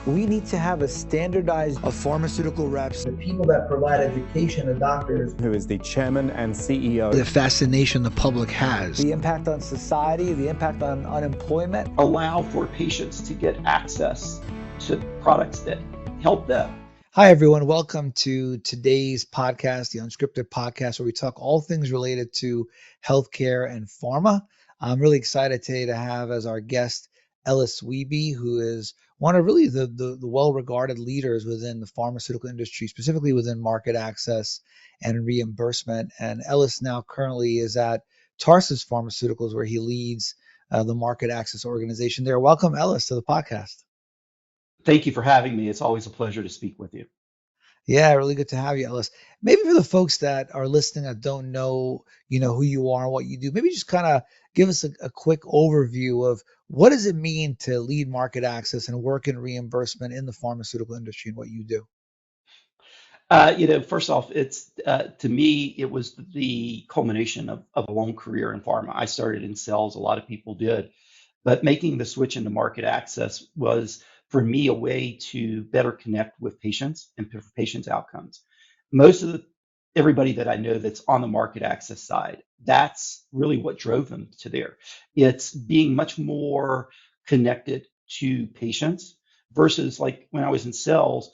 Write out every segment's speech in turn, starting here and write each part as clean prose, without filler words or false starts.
We need to have a standardized of pharmaceutical reps, the people that provide education to doctors, who is the chairman and CEO. The fascination the public has, the impact on society, the impact on unemployment. Allow for patients to get access to products that help them. Hi, everyone. Welcome to today's podcast, the Unscripted Podcast, where we talk all things related to healthcare and pharma. I'm really excited today to have as our guest Ellis Wheby, who is one of really the well-regarded leaders within the pharmaceutical industry, specifically within market access and reimbursement. And Ellis now currently is at Tarsus Pharmaceuticals, where he leads the market access organization there. Welcome, Ellis, to the podcast. Thank you for having me. It's always a pleasure to speak with you. Yeah, really good to have you, Ellis. Maybe for the folks that are listening that don't know, who you are and what you do, maybe just kind of give us a quick overview of what does it mean to lead market access and work in reimbursement in the pharmaceutical industry and what you do. First off, it's to me, it was the culmination of a long career in pharma. I started in sales, a lot of people did, but making the switch into market access was, for me, a way to better connect with patients and for patients' outcomes. Most of everybody that I know that's on the market access side, that's really what drove them to there. It's being much more connected to patients versus like when I was in sales,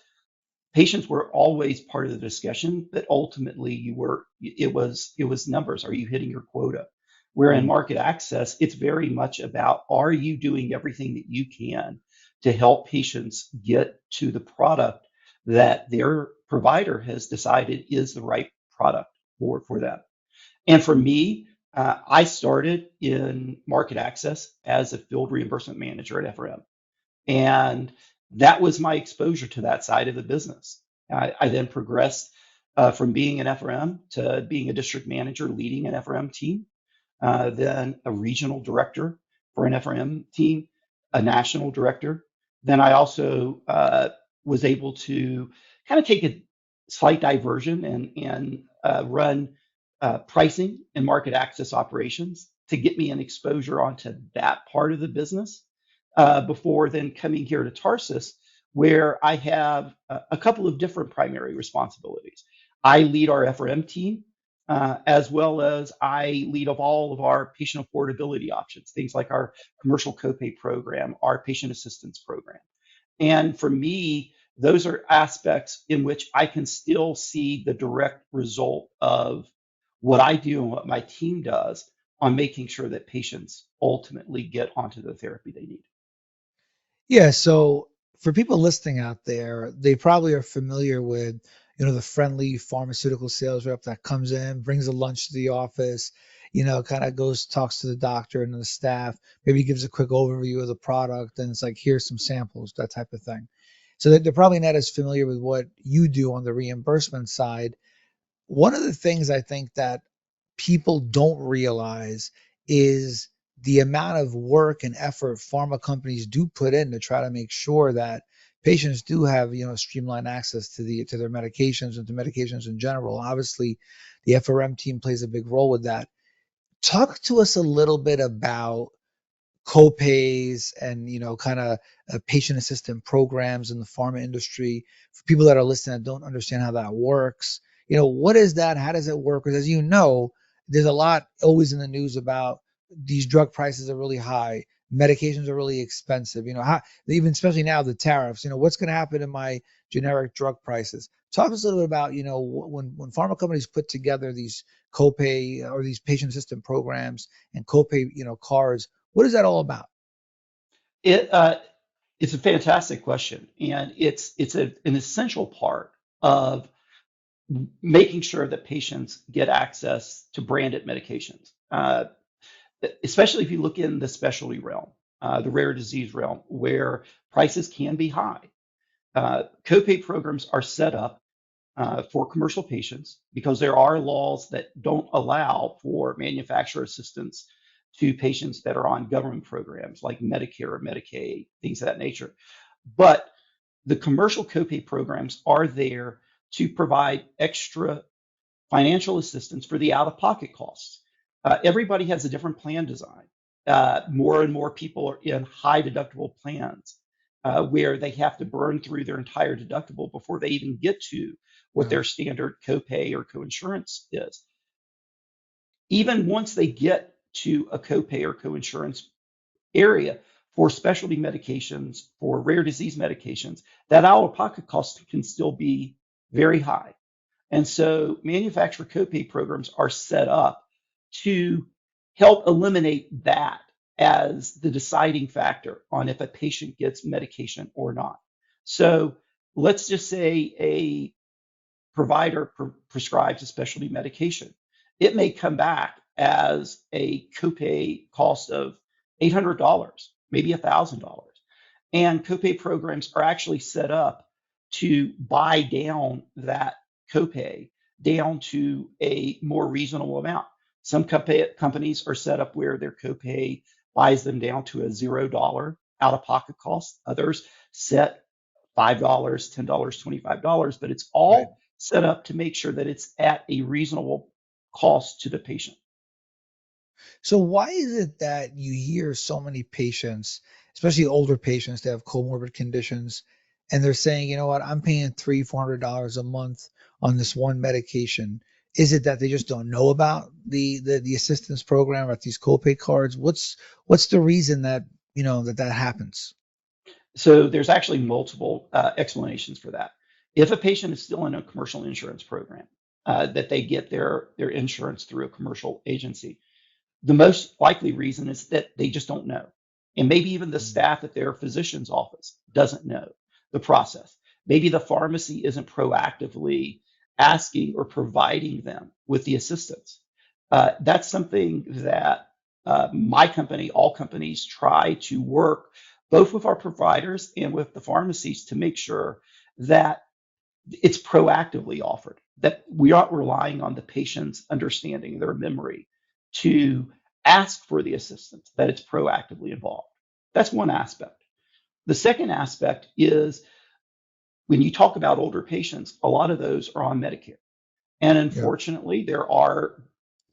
patients were always part of the discussion, but ultimately it was numbers. Are you hitting your quota? Where in market access, it's very much about, are you doing everything that you can to help patients get to the product that their provider has decided is the right product for them? And for me, I started in market access as a field reimbursement manager at FRM. And that was my exposure to that side of the business. I then progressed from being an FRM to being a district manager leading an FRM team, then a regional director for an FRM team, a national director. Then I also was able to kind of take a slight diversion and run pricing and market access operations to get me an exposure onto that part of the business before then coming here to Tarsus, where I have a couple of different primary responsibilities. I lead our FRM team, as well as I lead of all of our patient affordability options, things like our commercial copay program, our patient assistance program. And for me, those are aspects in which I can still see the direct result of what I do and what my team does on making sure that patients ultimately get onto the therapy they need. Yeah, so for people listening out there, they probably are familiar with, the friendly pharmaceutical sales rep that comes in, brings a lunch to the office, kind of goes, talks to the doctor and the staff, maybe gives a quick overview of the product, and it's like, here's some samples, that type of thing. So they're probably not as familiar with what you do on the reimbursement side. One of the things I think that people don't realize is the amount of work and effort pharma companies do put in to try to make sure that patients do have, streamlined access to their medications and to medications in general. Obviously, the FRM team plays a big role with that. Talk to us a little bit about co-pays and, kind of patient assistance programs in the pharma industry for people that are listening that don't understand how that works. What is that? How does it work? Because as you know, there's a lot always in the news about these drug prices are really high. Medications are really expensive. How, even especially now the tariffs, what's going to happen to my generic drug prices? Talk to us a little bit about, when pharma companies put together these copay or these patient assistance programs and copay, cards. What is that all about? It's a fantastic question, and it's an essential part of making sure that patients get access to branded medications, especially if you look in the specialty realm, the rare disease realm, where prices can be high. Copay programs are set up for commercial patients because there are laws that don't allow for manufacturer assistance to patients that are on government programs like Medicare or Medicaid, things of that nature. But the commercial copay programs are there to provide extra financial assistance for the out-of-pocket costs. Everybody has a different plan design. More and more people are in high deductible plans. where they have to burn through their entire deductible before they even get to what Yeah. their standard copay or coinsurance is. Even once they get to a copay or coinsurance area for specialty medications, for rare disease medications, that out-of-pocket cost can still be very high. And so manufacturer copay programs are set up to help eliminate that as the deciding factor on if a patient gets medication or not. So let's just say a provider prescribes a specialty medication. It may come back as a copay cost of $800, maybe $1,000. And copay programs are actually set up to buy down that copay down to a more reasonable amount. Some companies are set up where their copay buys them down to a $0 out of pocket cost. Others set $5, $10, $25, but it's Right. all set up to make sure that it's at a reasonable cost to the patient. So why is it that you hear so many patients, especially older patients that have comorbid conditions, and they're saying, you know what, I'm paying $300-$400 a month on this one medication. Is it that they just don't know about the assistance program or these copay cards? What's the reason that that happens? So there's actually multiple explanations for that. If a patient is still in a commercial insurance program, that they get their insurance through a commercial agency, the most likely reason is that they just don't know. And maybe even the Mm. staff at their physician's office doesn't know the process. Maybe the pharmacy isn't proactively asking or providing them with the assistance. That's something that my company, all companies, try to work both with our providers and with the pharmacies to make sure that it's proactively offered, that we aren't relying on the patient's understanding, their memory, to ask for the assistance, that it's proactively involved. That's one aspect. The second aspect is when you talk about older patients, a lot of those are on Medicare. And Yeah. unfortunately, there are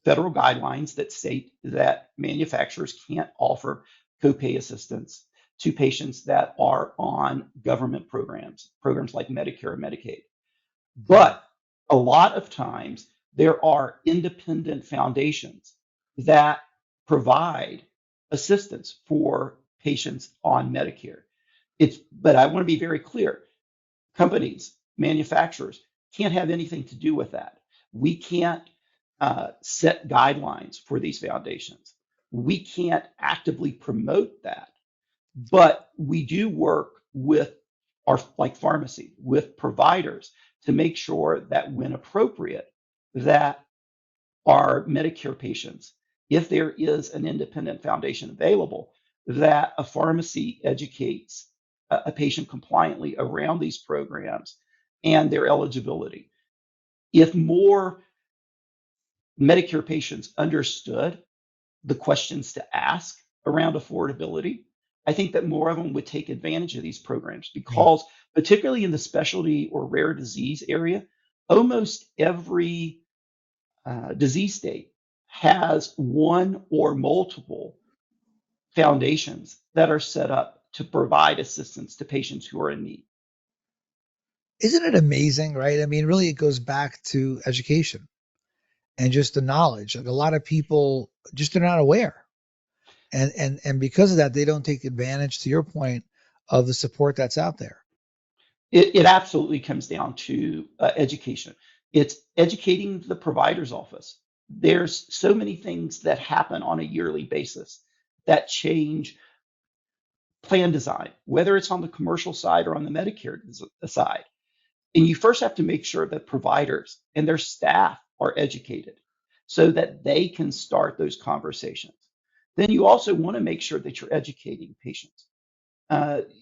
federal guidelines that state that manufacturers can't offer copay assistance to patients that are on government programs like Medicare and Medicaid. Mm. But a lot of times there are independent foundations that provide assistance for patients on Medicare. But I want to be very clear. Companies, manufacturers can't have anything to do with that. We can't set guidelines for these foundations. We can't actively promote that, but we do work with our like pharmacy, with providers to make sure that when appropriate, that our Medicare patients, if there is an independent foundation available, that a pharmacy educates a patient compliantly around these programs and their eligibility. If more Medicare patients understood the questions to ask around affordability, I think that more of them would take advantage of these programs Yeah. because, particularly in the specialty or rare disease area, almost every disease state has one or multiple foundations that are set up to provide assistance to patients who are in need. Isn't it amazing, right? I mean, really, it goes back to education and just the knowledge. Like a lot of people just are not aware. And because of that, they don't take advantage, to your point, of the support that's out there. It absolutely comes down to education. It's educating the provider's office. There's so many things that happen on a yearly basis that change plan design, whether it's on the commercial side or on the Medicare side. And you first have to make sure that providers and their staff are educated so that they can start those conversations. Then you also want to make sure that you're educating patients.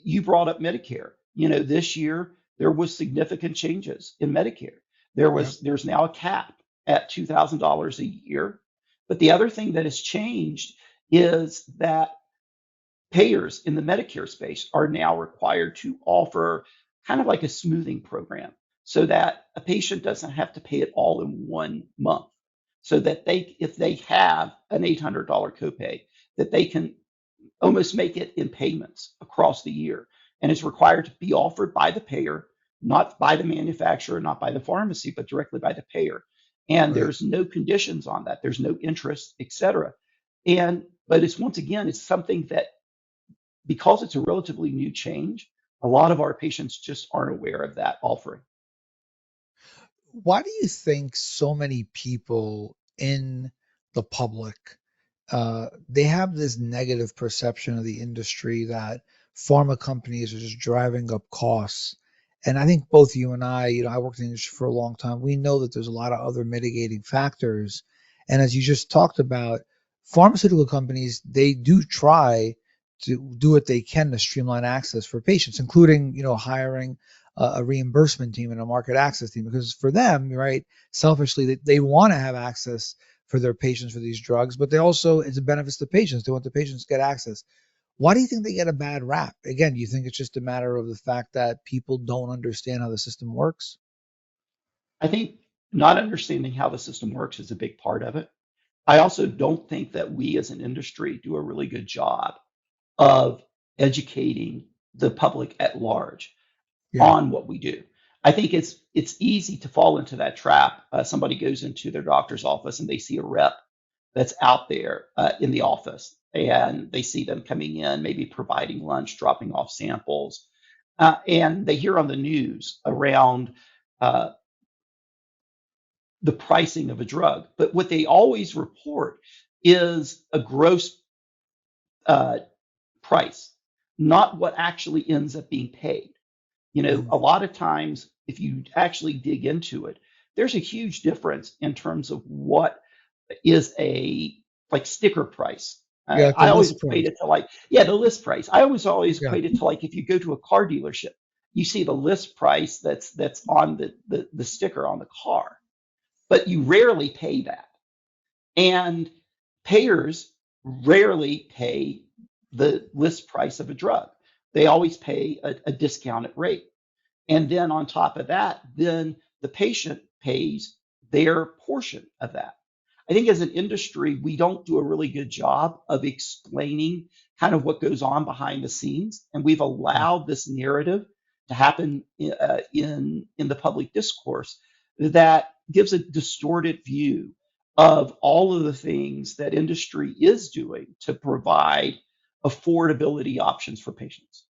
You brought up Medicare. This year there was significant changes in Medicare. Yeah. There's now a cap at $2,000 a year. But the other thing that has changed is that payers in the Medicare space are now required to offer kind of like a smoothing program so that a patient doesn't have to pay it all in one month. So that if they have an $800 copay, that they can almost make it in payments across the year. and it's required to be offered by the payer, not by the manufacturer, not by the pharmacy, but directly by the payer. And Right. there's no conditions on that. There's no interest, et cetera. But it's once again, it's something that because it's a relatively new change, a lot of our patients just aren't aware of that offering. Why do you think so many people in the public they have this negative perception of the industry that pharma companies are just driving up costs? And I think both you and I, I worked in the industry for a long time. We know that there's a lot of other mitigating factors. And as you just talked about, pharmaceutical companies, they do try to do what they can to streamline access for patients, including, hiring a reimbursement team and a market access team, because for them, right, selfishly, they want to have access for their patients for these drugs, but they also, it's a benefit to patients. They want the patients to get access. Why do you think they get a bad rap? Again, do you think it's just a matter of the fact that people don't understand how the system works? I think not understanding how the system works is a big part of it. I also don't think that we as an industry do a really good job of educating the public at large Yeah. on what we do. I think it's easy to fall into that trap. Somebody goes into their doctor's office and they see a rep that's out there in the office, and they see them coming in, maybe providing lunch, dropping off samples, and they hear on the news around uh, the pricing of a drug. But what they always report is a gross uh, price, not what actually ends up being paid. Mhm. A lot of times, if you actually dig into it, there's a huge difference in terms of what is a like sticker price. Yeah, like the I always list equate price. it to like, yeah, the list price. I always Yeah. equate it to like if you go to a car dealership, you see the list price that's on the sticker on the car, but you rarely pay that. And payers rarely pay the list price of a drug. They always pay a discounted rate. And then on top of that, then the patient pays their portion of that. I think as an industry, we don't do a really good job of explaining kind of what goes on behind the scenes, and we've Mm. allowed this narrative to happen in the public discourse that gives a distorted view of all of the things that industry is doing to provide affordability options for patients.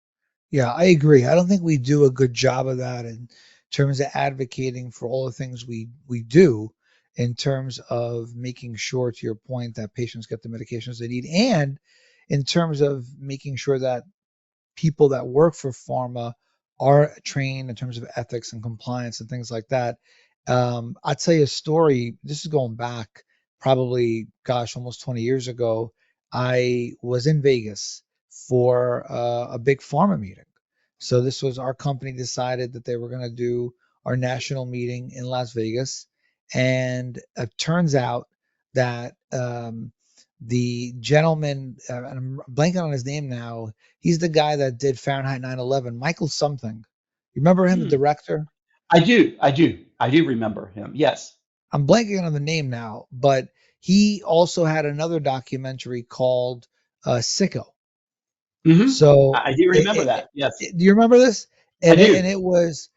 Yeah, I agree. I don't think we do a good job of that in terms of advocating for all the things we do in terms of making sure, to your point, that patients get the medications they need, and in terms of making sure that people that work for pharma are trained in terms of ethics and compliance and things like that. I'll tell you a story. This is going back probably, gosh, almost 20 years ago. I was in Vegas for a big pharma meeting. So this was our company decided that they were going to do our national meeting in Las Vegas, and it turns out that the gentleman, and I'm blanking on his name now. He's the guy that did Fahrenheit 9/11, Michael something. You remember him, the Hmm. director? I do remember him. Yes. I'm blanking on the name now, but he also had another documentary called Sicko. Hmm. So I do remember that. Yes, do you remember this? I And do. it was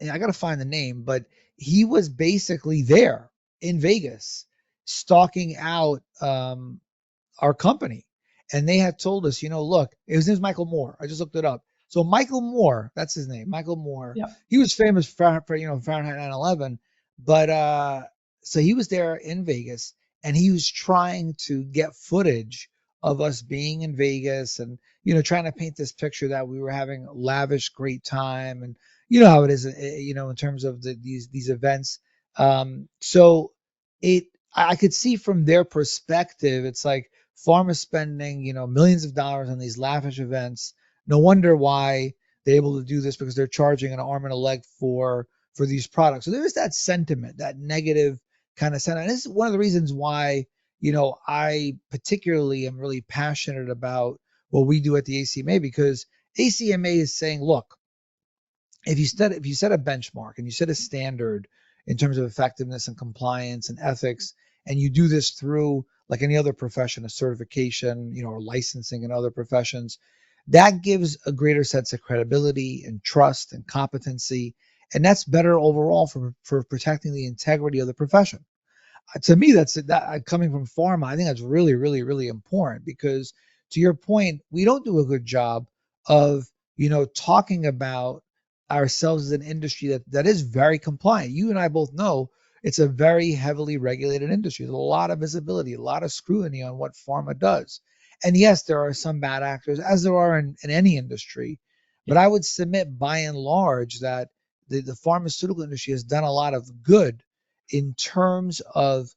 and I gotta find the name, but he was basically there in Vegas stalking out our company. And they had told us, look, his name's Michael Moore. I just looked it up. So Michael Moore, that's his name, Michael Moore. Yeah. He was famous for Fahrenheit 9/11, but so he was there in Vegas and he was trying to get footage of us being in Vegas and trying to paint this picture that we were having a lavish great time, and you know how it is, in terms of these events. So it I could see from their perspective, it's like pharma spending, millions of dollars on these lavish events. No wonder why they're able to do this, because they're charging an arm and a leg for these products. So there's that sentiment, that negative kind of sentiment. And this is one of the reasons why, I particularly am really passionate about what we do at the ACMA, because ACMA is saying, look, if you set a benchmark and you set a standard in terms of effectiveness and compliance and ethics, and you do this through like any other profession, a certification, or licensing in other professions, That gives a greater sense of credibility and trust and competency, and that's better overall for protecting the integrity of the profession. To me, that's that coming from pharma. I think that's really, really, really important because, to your point, we don't do a good job of talking about ourselves as an industry that is very compliant. You and I both know it's a very heavily regulated industry. There's a lot of visibility, a lot of scrutiny on what pharma does. And yes, there are some bad actors, as there are in any industry. But Yeah. I would submit by and large that the pharmaceutical industry has done a lot of good in terms of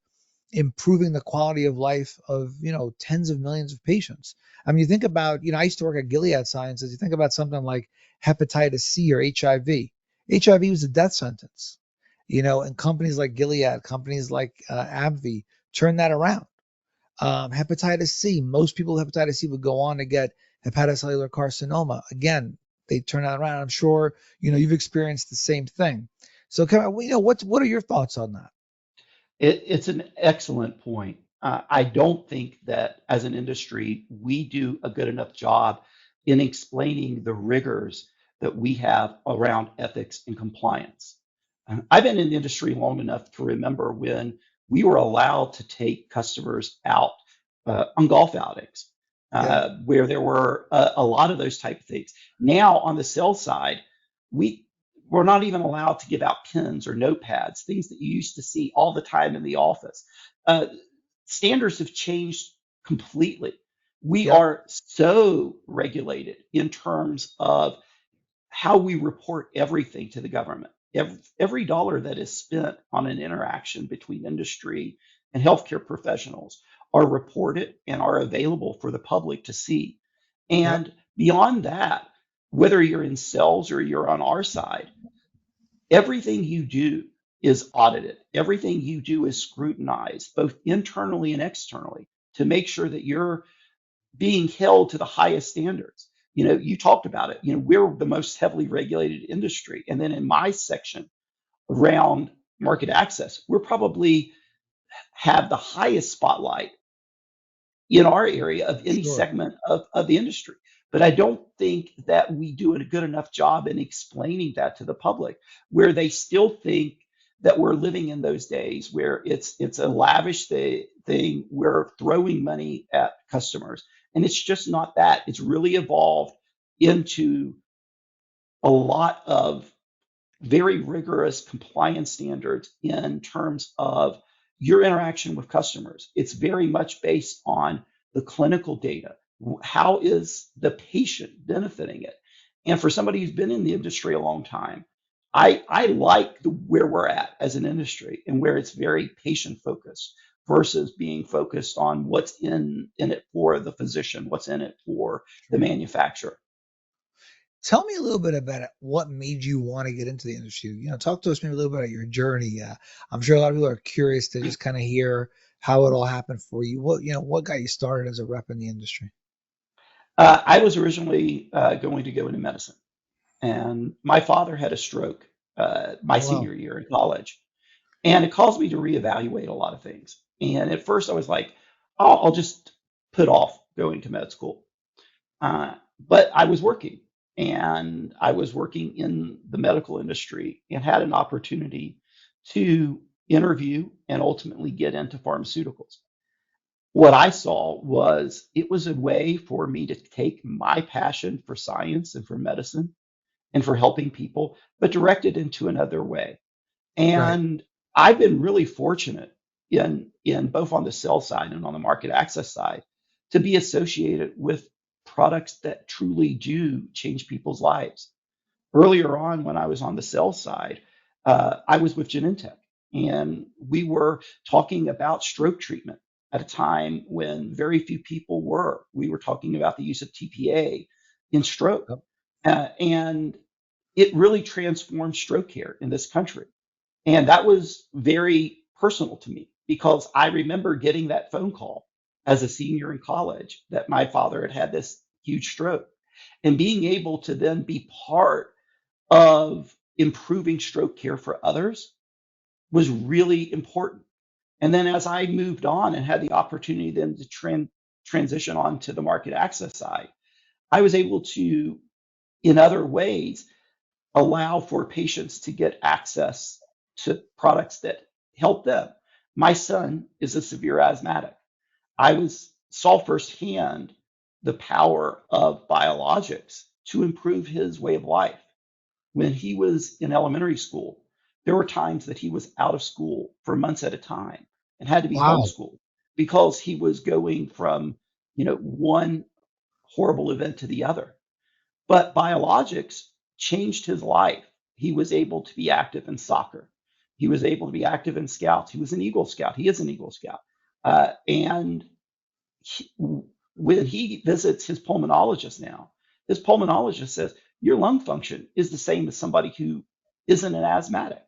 improving the quality of life of tens of millions of patients. I mean, you think about I used to work at Gilead Sciences. You think about something like hepatitis C or HIV. HIV was a death sentence, and companies like Gilead, companies like AbbVie turned that around. Hepatitis C, most people with hepatitis C would go on to get hepatocellular carcinoma. Again, they turn that around. I'm sure you've experienced the same thing. So, what are your thoughts on that? It's an excellent point. I don't think that as an industry, we do a good enough job in explaining the rigors that we have around ethics and compliance. I've been in the industry long enough to remember when we were allowed to take customers out on golf outings, Yeah, where there were a lot of those type of things. Now on the sales side, we we're not even allowed to give out pens or notepads, things that you used to see all the time in the office. Uh, Standards have changed completely. We yep. are so regulated in terms of how we report everything to the government. Every dollar that is spent on an interaction between industry and healthcare professionals are reported and are available for the public to see. Yep. And beyond that, whether you're in sales or you're on our side, everything you do is audited. Everything you do is scrutinized, both internally and externally, to make sure that you're being held to the highest standards. You talked about it. We're the most heavily regulated industry. And then in my section around market access, we're probably have the highest spotlight in our area of any Sure. segment of the industry. But I don't think that we do a good enough job in explaining that to the public, where they still think that we're living in those days where it's a lavish thing. We're throwing money at customers, and it's just not that. It's really evolved into a lot of very rigorous compliance standards in terms of your interaction with customers. It's very much based on the clinical data. How is the patient benefiting it? And for somebody who's been in the industry a long time, I like where we're at as an industry and where it's very patient focused versus being focused on what's in it for the physician, what's in it for the Sure. manufacturer. Tell me a little bit about it. What made you want to get into the industry? Talk to us maybe a little bit about your journey. I'm sure a lot of people are curious to just kind of hear how it all happened for you. What got you started as a rep in the industry? I was originally going to go into medicine, and my father had a stroke my Oh, wow. senior year in college, and it caused me to reevaluate a lot of things. And at first, I was like, "Oh, I'll just put off going to med school." But I was working, and I was working in the medical industry, and had an opportunity to interview and ultimately get into pharmaceuticals. What I saw was it was a way for me to take my passion for science and for medicine and for helping people, but direct it into another way. Right. And I've been really fortunate in both on the sell side and on the market access side to be associated with products that truly do change people's lives. Earlier on, when I was on the sales side, I was with Genentech, and we were talking about stroke treatment at a time when very few people were. We were talking about the use of TPA in stroke, Yep. and it really transformed stroke care in this country. And that was very personal to me because I remember getting that phone call as a senior in college that my father had had this huge stroke, and being able to then be part of improving stroke care for others was really important. And then as I moved on and had the opportunity then to transition on to the market access side, I was able to, in other ways, allow for patients to get access to products that help them. My son is a severe asthmatic. Saw firsthand the power of biologics to improve his way of life. When he was in elementary school, there were times that he was out of school for months at a time and had to be Wow. homeschooled because he was going from, one horrible event to the other. But biologics changed his life. He was able to be active in soccer. He was able to be active in scouts. He was an Eagle Scout. He is an Eagle Scout. And he, when he visits his pulmonologist now, his pulmonologist says, your lung function is the same as somebody who isn't an asthmatic.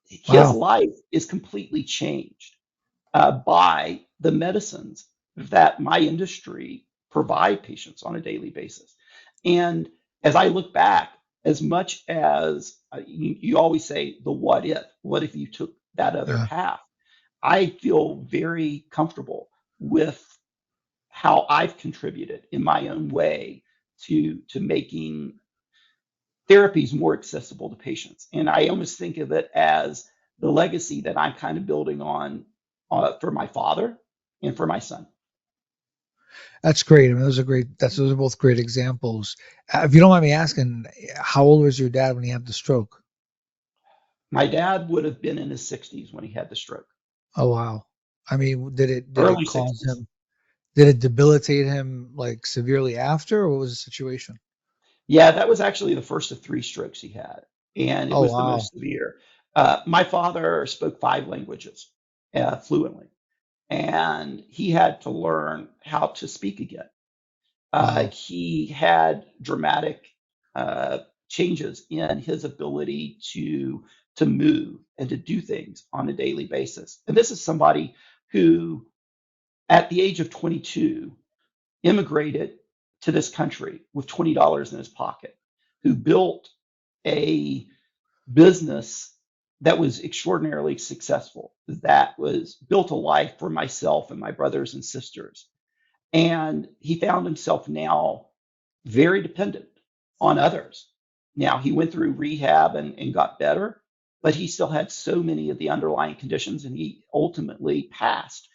His Wow. life is completely changed by the medicines that my industry provide patients on a daily basis. And as I look back, as much as you always say the what if you took that other Yeah. path? I feel very comfortable with how I've contributed in my own way to making therapies more accessible to patients. And I almost think of it as the legacy that I'm kind of building on for my father and for my son. That's great. I mean, those are both great examples. If you don't mind me asking, how old was your dad when he had the stroke? My dad would have been in his 60s when he had the stroke, Oh, wow. I mean, did it early cause 60s. him, did it debilitate him like severely after, or what was the situation? Yeah, that was actually the first of three strokes he had, and it Oh, was the wow. most severe. My father spoke five languages fluently, and he had to learn how to speak again. Wow. He had dramatic uh, changes in his ability to move and to do things on a daily basis. And this is somebody who, at the age of 22, immigrated to this country with $20 in his pocket, who built a business that was extraordinarily successful, that was built a life for myself and my brothers and sisters. And he found himself now very dependent on others. Now, he went through rehab and got better, but he still had so many of the underlying conditions, and he ultimately passed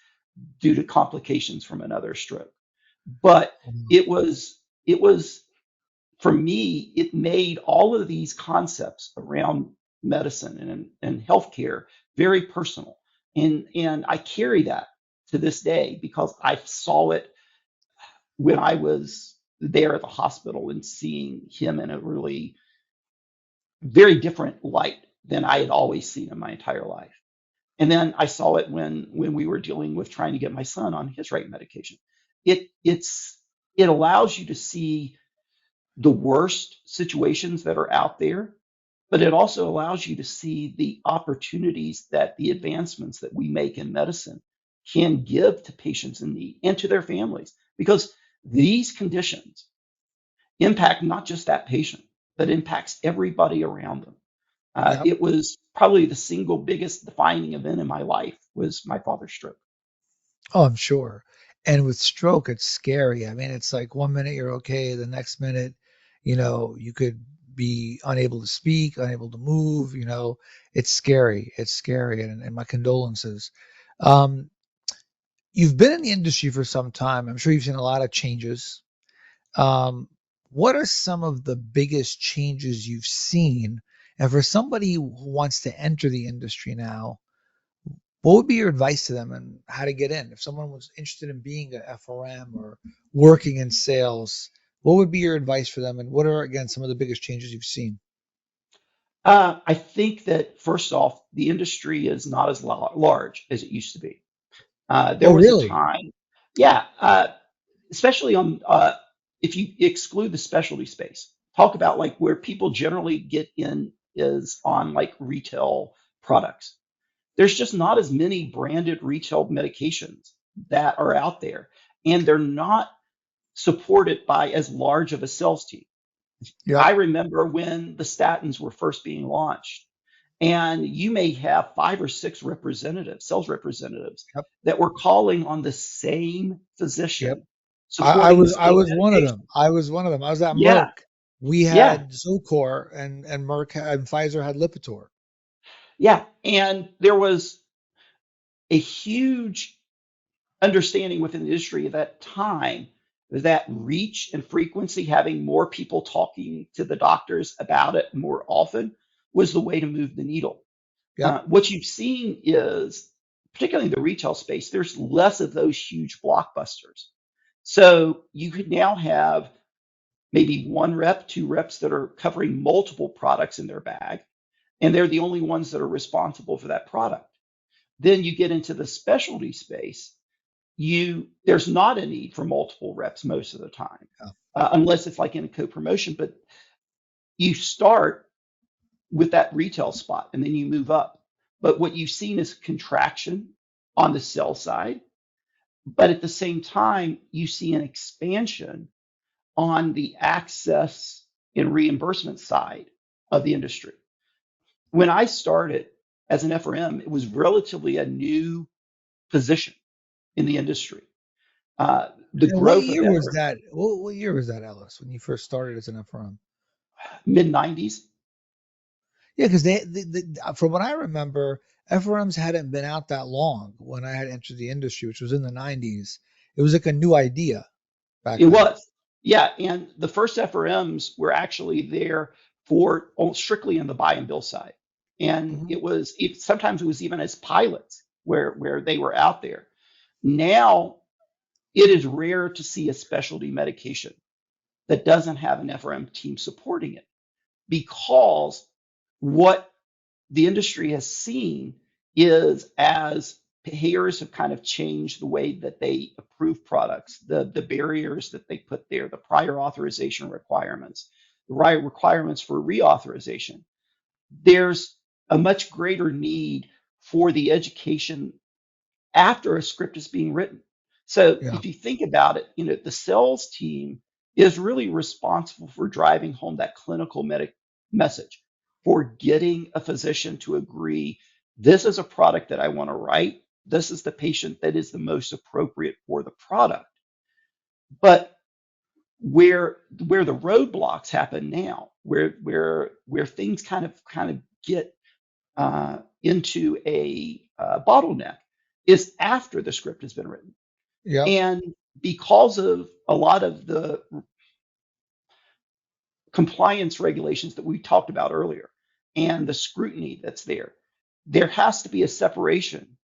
due to complications from another stroke. But it was for me, it made all of these concepts around medicine and healthcare very personal. And I carry that to this day because I saw it when I was there at the hospital and seeing him in a really very different light than I had always seen in my entire life. And then I saw it when we were dealing with trying to get my son on his right medication. It allows you to see the worst situations that are out there, but it also allows you to see the opportunities that the advancements that we make in medicine can give to patients in need and to their families. Because these conditions impact not just that patient, but impacts everybody around them. Yep. It was probably the single biggest defining event in my life was my father's stroke. Oh, I'm sure. And with stroke, it's scary. I mean, it's like one minute you're okay, the next minute, you could be unable to speak, unable to move, it's scary. It's scary. And my condolences. Um, you've been in the industry for some time. I'm sure you've seen a lot of changes. Um, what are some of the biggest changes you've seen? And for somebody who wants to enter the industry now, what would be your advice to them and how to get in? If someone was interested in being a FRM or working in sales, what would be your advice for them? And what are, again, some of the biggest changes you've seen? I think that first off, the industry is not as large as it used to be. There Oh, was a really? time, yeah, especially on if you exclude the specialty space, talk about like where people generally get in is on like retail products. There's just not as many branded retail medications that are out there, and they're not supported by as large of a sales team. I Yep. remember when the statins were first being launched, and you may have five or six representatives, sales representatives, Yep. that were calling on the same Yep. physician supporting the I state was one of medication. them. I was one of them. I was at Yeah, Merck. We yeah, had Zocor and Merck and Pfizer had Lipitor. yeah. And there was a huge understanding within the industry at that time that reach and frequency, having more people talking to the doctors about it more often, was the way to move the needle. Yep. What you've seen is, particularly in the retail space, there's less of those huge blockbusters. So you could now have maybe one rep, two reps that are covering multiple products in their bag, and they're the only ones that are responsible for that product. Then you get into the specialty space, you there's not a need for multiple reps most of the time, Yeah. unless it's like in a co-promotion. But you start with that retail spot and then you move up. But what you've seen is contraction on the sell side, but at the same time, you see an expansion on the access and reimbursement side of the industry. When I started as an FRM, it was relatively a new position in the industry. The And what growth of year was FRM, that? What year was that, Ellis, when you first started as an FRM? mid 90s. Yeah, because from what I remember, FRMs hadn't been out that long when I had entered the industry, which was in the 90s. It was like a new idea back It then. was. Yeah. And the first FRMs were actually there for strictly on the buy and bill side. And Hmm. sometimes it was even as pilots where they were out there. Now it is rare to see a specialty medication that doesn't have an FRM team supporting it, because what the industry has seen is, as payers have kind of changed the way that they approve products, the barriers that they put there, the prior authorization requirements, the right requirements for reauthorization, there's a much greater need for the education after a script is being written. So Yeah. if you think about it, the sales team is really responsible for driving home that clinical medic message, for getting a physician to agree, this is a product that I want to write. This is the patient that is the most appropriate for the product. But where the roadblocks happen now, where things kind of get into a bottleneck, is after the script has been written. Yep. And because of a lot of the compliance regulations that we talked about earlier and the scrutiny that's there has to be a separation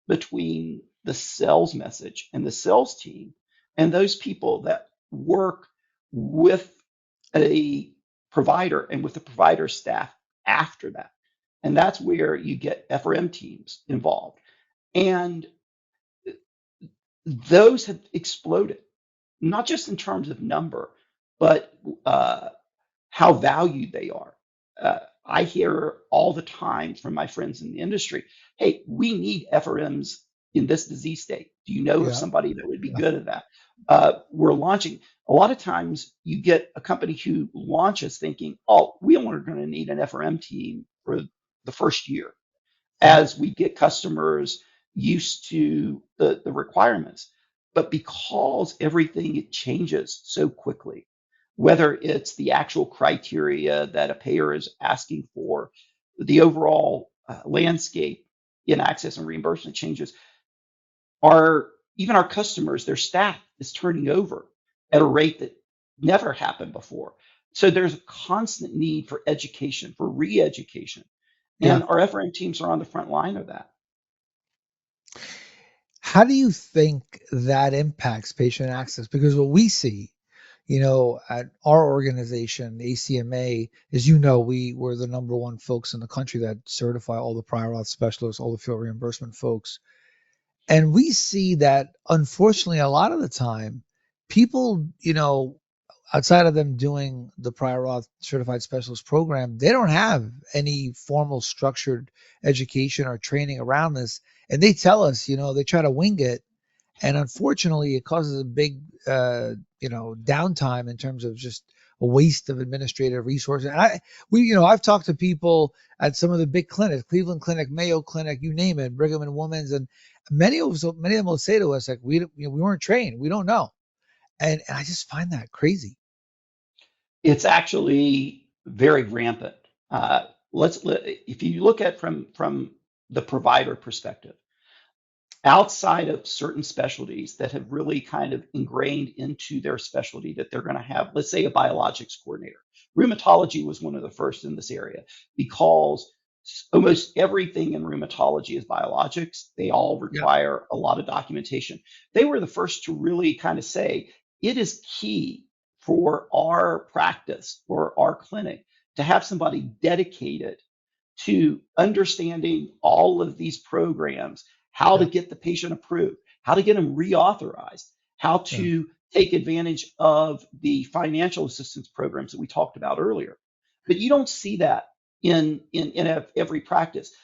between the sales message and the sales team and those people that work with a provider and with the provider staff after that. And that's where you get FRM teams involved. And those have exploded, not just in terms of number, but uh, how valued they are. I hear all the time from my friends in the industry, hey, we need FRMs in this disease state. Do you know of Yeah. somebody that would be Yeah. good at that? We're launching. A lot of times you get a company who launches thinking, oh, we are going to need an FRM team for the first year, Yep. as we get customers used to the requirements. But because everything it changes so quickly, whether it's the actual criteria that a payer is asking for, the overall landscape in access and reimbursement changes, even our customers, their staff is turning over at a rate that never happened before. So there's a constant need for education, for re-education. Yeah. And our FRM teams are on the front line of that. How do you think that impacts patient access? Because what we see, at our organization, ACMA, as you know, we were the number one folks in the country that certify all the prior auth specialists, all the field reimbursement folks. And we see that unfortunately, a lot of the time, people, outside of them doing the prior auth certified specialist program, they don't have any formal structured education or training around this. And they tell us, they try to wing it. And unfortunately, it causes a big, downtime in terms of just a waste of administrative resources. And I've talked to people at some of the big clinics, Cleveland Clinic, Mayo Clinic, you name it, Brigham and Women's, and many of them will say to us like, we weren't trained, we don't know. And I just find that crazy. It's actually very rampant. If you look at from the provider perspective, outside of certain specialties that have really kind of ingrained into their specialty that they're going to have, let's say a biologics coordinator. Rheumatology was one of the first in this area because almost everything in rheumatology is biologics. They all Yep. require a lot of documentation. They were the first to really kind of say it is key for our practice or our clinic to have somebody dedicated to understanding all of these programs, how to Yep. get the patient approved, how to get them reauthorized, how Yeah. to take advantage of the financial assistance programs that we talked about earlier. But you don't see that in every practice.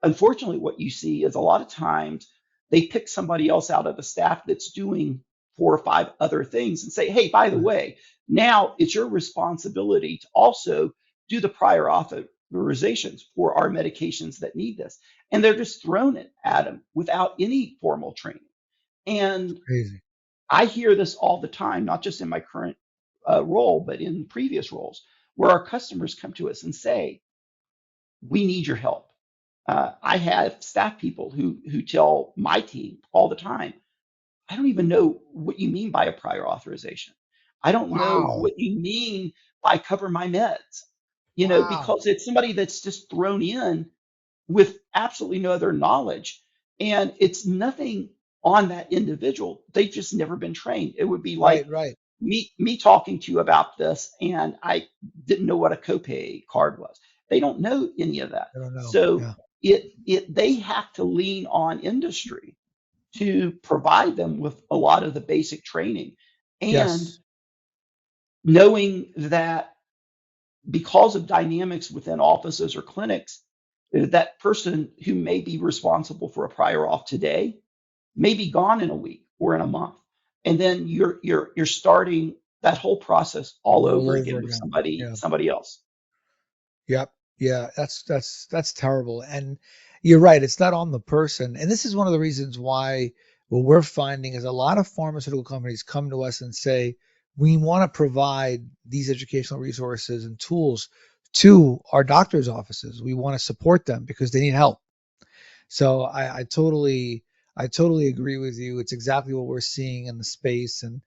Unfortunately, what you see is a lot of times they pick somebody else out of the staff that's doing 4 or 5 other things and say, hey, by the Right. way, now it's your responsibility to also do the prior authorizations for our medications that need this. And they're just thrown it at them without any formal training. And Crazy. I hear this all the time, not just in my current role, but in previous roles, where our customers come to us and say, we need your help. I have staff people who tell my team all the time, I don't even know what you mean by a prior authorization. I don't know Wow. what you mean by cover my meds, Wow. because it's somebody that's just thrown in with absolutely no other knowledge. And it's nothing on that individual. They've just never been trained. It would be Right. like Right. me talking to you about this and I didn't know what a copay card was. They don't know any of that. I don't know. So Yeah. they have to lean on industry to provide them with a lot of the basic training and Yes. knowing that because of dynamics within offices or clinics, that person who may be responsible for a prior auth today may be gone in a week or in a month. And then you're starting that whole process all All over over again with again. somebody Yeah. somebody else. Yep. Yeah, that's terrible. And you're right, it's not on the person. And this is one of the reasons why what we're finding is a lot of pharmaceutical companies come to us and say, we want to provide these educational resources and tools to our doctors' offices. We want to support them because they need help. So I totally agree with you. It's exactly what we're seeing in the space, and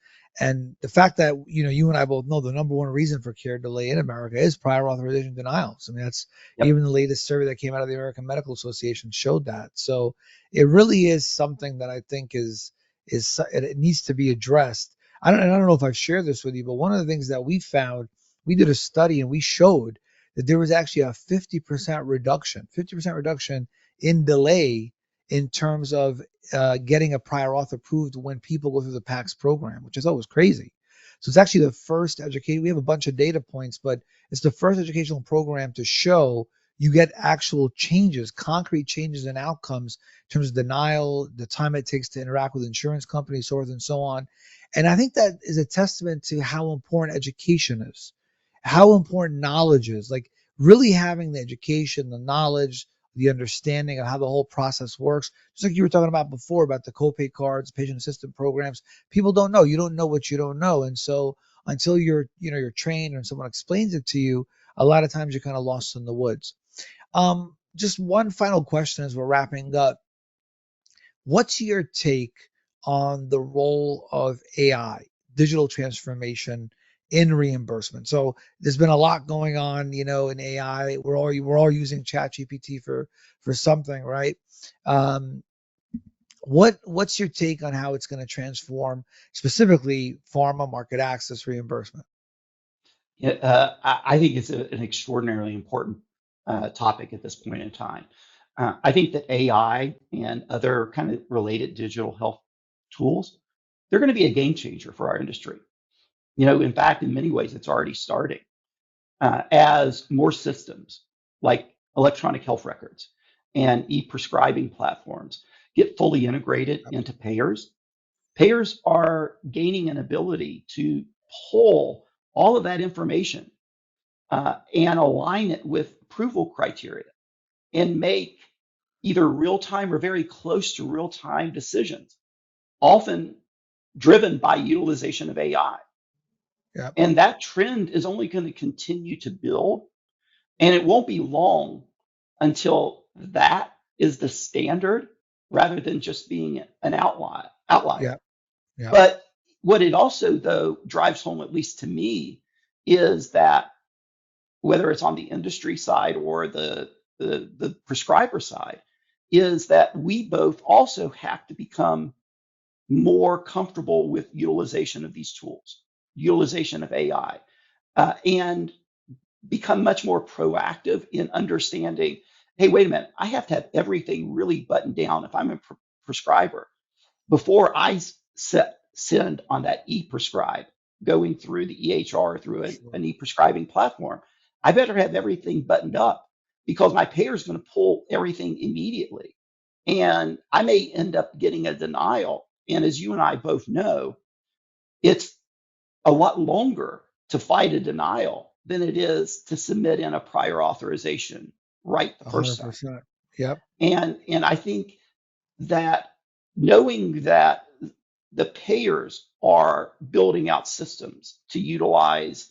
the fact that you and I both know the number one reason for care delay in America is prior authorization denials. I mean, that's Yep. even the latest survey that came out of the American Medical Association showed that. So it really is something that I think it needs to be addressed. I don't know if I've shared this with you, but one of the things that we found, we did a study and we showed that there was actually a 50% reduction in delay in terms of getting a prior auth approved when people go through the PACS program, which I thought was crazy. So it's actually the first education. We have a bunch of data points, but it's the first educational program to show you get actual changes, concrete changes in outcomes in terms of denial, the time it takes to interact with insurance companies, so forth and so on. And I think that is a testament to how important education is, how important knowledge is. Like really having the education, the knowledge, the understanding of how the whole process works. Just like you were talking about before about the copay cards, patient assistance programs. People don't know. You don't know what you don't know. And so until you're trained and someone explains it to you, a lot of times you're kind of lost in the woods. Just one final question as we're wrapping up. What's your take on the role of AI, digital transformation in reimbursement? So there's been a lot going on, in AI. We're all using ChatGPT for something, right? Um, what's your take on how it's going to transform specifically pharma market access reimbursement? Yeah, I think it's an extraordinarily important topic at this point in time. I think that AI and other kind of related digital health tools, they're going to be a game changer for our industry. In fact, in many ways, it's already starting as more systems like electronic health records and e-prescribing platforms get fully integrated into payers. Payers are gaining an ability to pull all of that information and align it with approval criteria and make either real time or very close to real time decisions. Often driven by utilization of AI. Yep. And that trend is only going to continue to build. And it won't be long until that is the standard rather than just being an outlier. Yep. Yep. But what it also, though, drives home, at least to me, is that whether it's on the industry side or the prescriber side, is that we both also have to become more comfortable with utilization of these tools, utilization of AI, and become much more proactive in understanding, hey, wait a minute, I have to have everything really buttoned down if I'm a prescriber before I send on that e-prescribe going through the EHR through Sure. an e-prescribing platform. I better have everything buttoned up because my payer is going to pull everything immediately. And I may end up getting a denial. And as you and I both know, it's a lot longer to fight a denial than it is to submit in a prior authorization right the first time. 100%. Yep. And I think that knowing that the payers are building out systems to utilize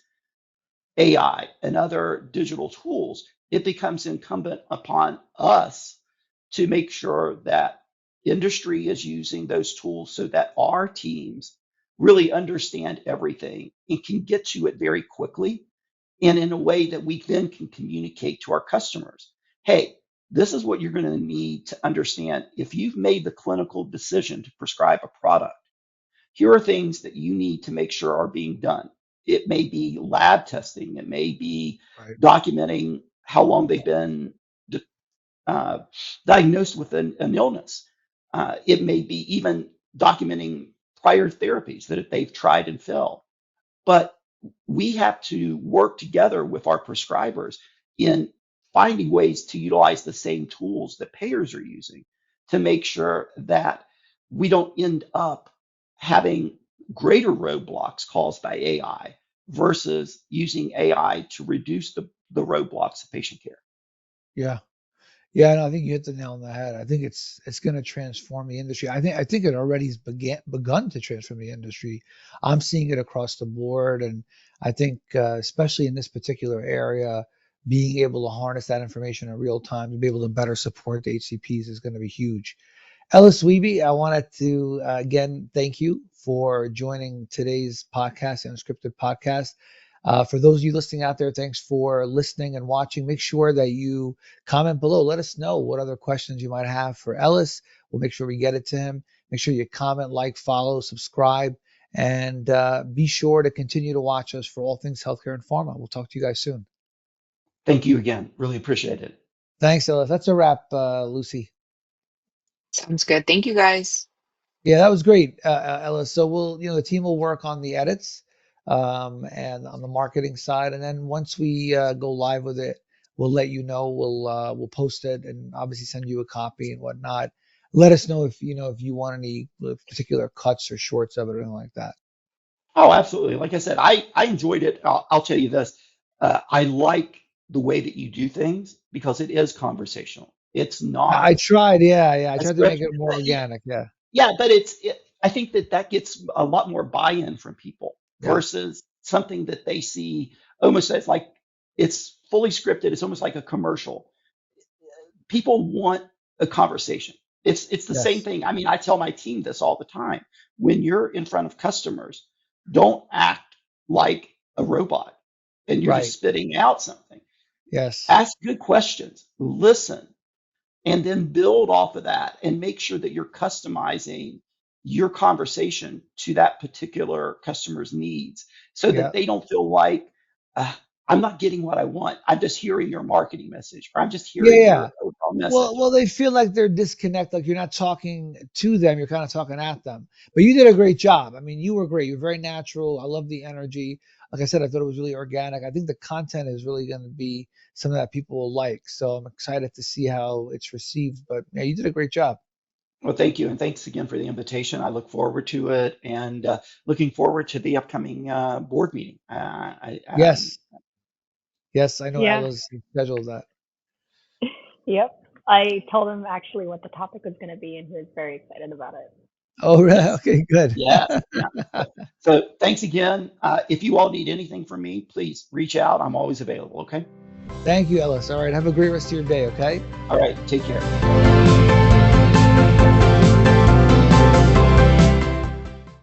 AI and other digital tools, it becomes incumbent upon us to make sure that industry is using those tools so that our teams really understand everything and can get to it very quickly and in a way that we then can communicate to our customers. Hey, this is what you're going to need to understand. If you've made the clinical decision to prescribe a product, here are things that you need to make sure are being done. It may be lab testing, it may be Right. documenting how long they've been uh, diagnosed with an illness. It may be even documenting prior therapies that they've tried and failed. But we have to work together with our prescribers in finding ways to utilize the same tools that payers are using to make sure that we don't end up having greater roadblocks caused by AI versus using AI to reduce the roadblocks of patient care. Yeah. Yeah, no, I think you hit the nail on the head. I think it's going to transform the industry. I think it already's begun to transform the industry. I'm seeing it across the board, and I think especially in this particular area, being able to harness that information in real time to be able to better support the HCPs is going to be huge. Ellis Wheby, I wanted to again thank you for joining today's podcast, Unscripted Podcast. For those of you listening out there, thanks for listening and watching. Make sure that you comment below. Let us know what other questions you might have for Ellis. We'll make sure we get it to him. Make sure you comment, like, follow, subscribe, and be sure to continue to watch us for all things healthcare and pharma. We'll talk to you guys soon. Thank you again. Really appreciate it. Thanks, Ellis. That's a wrap, Lucy. Sounds good. Thank you guys. Yeah, that was great, Ellis. So the team will work on the edits and on the marketing side, and then once we go live with it, we'll let you know. We'll post it and obviously send you a copy and whatnot. Let us know if you want any particular cuts or shorts of it or anything like that. Oh, absolutely. Like I said, I enjoyed it. I'll tell you this. I like the way that you do things because it is conversational. It's I not tried, yeah, I a tried to make script. it more organic. Yeah, Yeah, but I think that gets a lot more buy-in from people yeah, versus something that they see almost as like it's fully scripted. It's almost like a commercial. People want a conversation. It's the same yes, thing. I mean, I tell my team this all the time. When you're in front of customers, don't act like a robot and you're just right, spitting out something. yes, Ask good questions, listen, and then build off of that and make sure that you're customizing your conversation to that particular customer's needs so that yeah. they don't feel like uh, I'm not getting what I want. I'm just hearing your marketing message or I'm just Yeah, hearing yeah. your overall Well, message. well, they feel like they're disconnected, like you're not talking to them, you're kind of talking at them. But you did a great job. I mean, you were great. You're very natural. I love the energy. Like I said, I thought it was really organic. I think the content is really going to be something that people will like. So I'm excited to see how it's received. But yeah, you did a great job. Well, thank you. And thanks again for the invitation. I look forward to it and looking forward to the upcoming board meeting. Yes, yes, I know Yeah. Ella's scheduled that. Yep. I told him actually what the topic was going to be, and he was very excited about it. Oh, really? Yes. Okay, good. Yeah. Yeah. So thanks again. If you all need anything from me, please reach out. I'm always available. Okay. Thank you, Ellis. All right, have a great rest of your day, okay? All right. Take care.